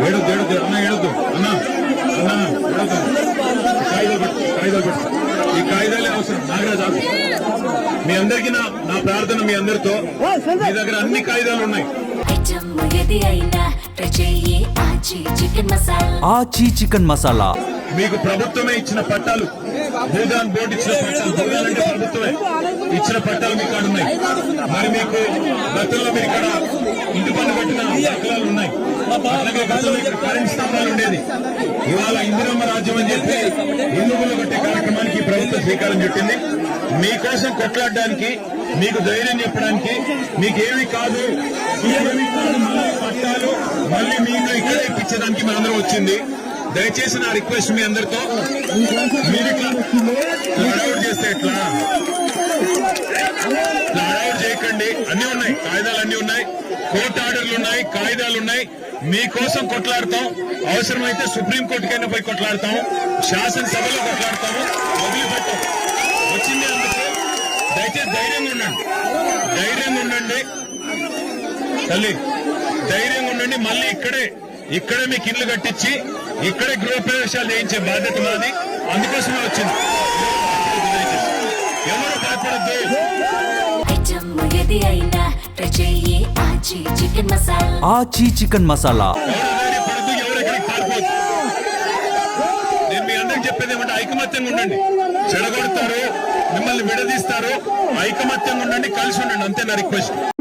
ఏడొద్దు ఏడొద్దు అన్న ఏడొద్దు అన్న అన్న ఏడొద్దు కాగితాలు పెట్టు ఈ కాగితాలే అవసరం నాగరాజు మీ అందరికీ నా ప్రార్థన మీ అందరితో మీ దగ్గర అన్ని కాగితాలు ఉన్నాయి ఆచి చికెన్ మసాలా మీకు ప్రభుత్వమే ఇచ్చిన పట్టాలు భూదాన్ బోర్డు ఇచ్చిన పట్టాలు భూదాన్ అంటే ప్రభుత్వమే ఇచ్చిన పట్టాలు మీకు కాడ ఉన్నాయి మరి మీకు గతంలో మీరు ఇక్కడ ఇంటి పన్ను కట్టిన దాఖలాలు ఉన్నాయి అట్లాగే గతంలో ఇక్కడ కరెంట్ స్తంభాలు ఉండేది ఇవాళ ఇందిరమ్మ రాజ్యం అని చెప్పి ఇల్లుగులు కట్టే కార్యక్రమానికి ప్రభుత్వం శ్రీకారం చుట్టింది మీకోసం కొట్లాడడానికి మీకు ధైర్యం చెప్పడానికి మీకేమి కాదు మళ్ళీ పట్టాలు మళ్ళీ మీకు ఇక్కడే ఇప్పించడానికి మనందరం వచ్చింది. దయచేసి నా రిక్వెస్ట్ మీ అందరితో మీరు ఇట్లా హడావుడి చేస్తే ఎట్లా హడావుడి చేయకండి. అన్ని ఉన్నాయి, కాగితాలు అన్ని ఉన్నాయి, కోర్టు ఆర్డర్లు ఉన్నాయి, కాగితాలు ఉన్నాయి. మీకోసం కొట్లాడతాం. అవసరమైతే సుప్రీంకోర్టుకైనా పోయి కొట్లాడతాం, శాసనసభలో కొట్లాడతాము, వదిలిపెట్టాం. వచ్చింది అందుకు దయచేసి ధైర్యంగా ఉండండి, ధైర్యంగా ఉండండి తల్లి, ధైర్యంగా ఉండండి. మళ్ళీ ఇక్కడే మీకు ఇల్లు కట్టించి ఇక్కడే గృహప్రవేశాలు చేయించే బాధ్యత మాది. అందుకోసమే వచ్చింది. ఎవరు భయపడద్దు. ఆచి చికెన్ మసాలా ఎవరెక్కడికి పారిపోద్దు. నేను మీ అందరికి చెప్పేది ఏమంటే ఐకమత్యంగా ఉండండి. చెడగొడతారు, మిమ్మల్ని విడదీస్తారు. ఐకమత్యంగా ఉండండి, కలిసి ఉండండి, అంతే నా రిక్వెస్ట్.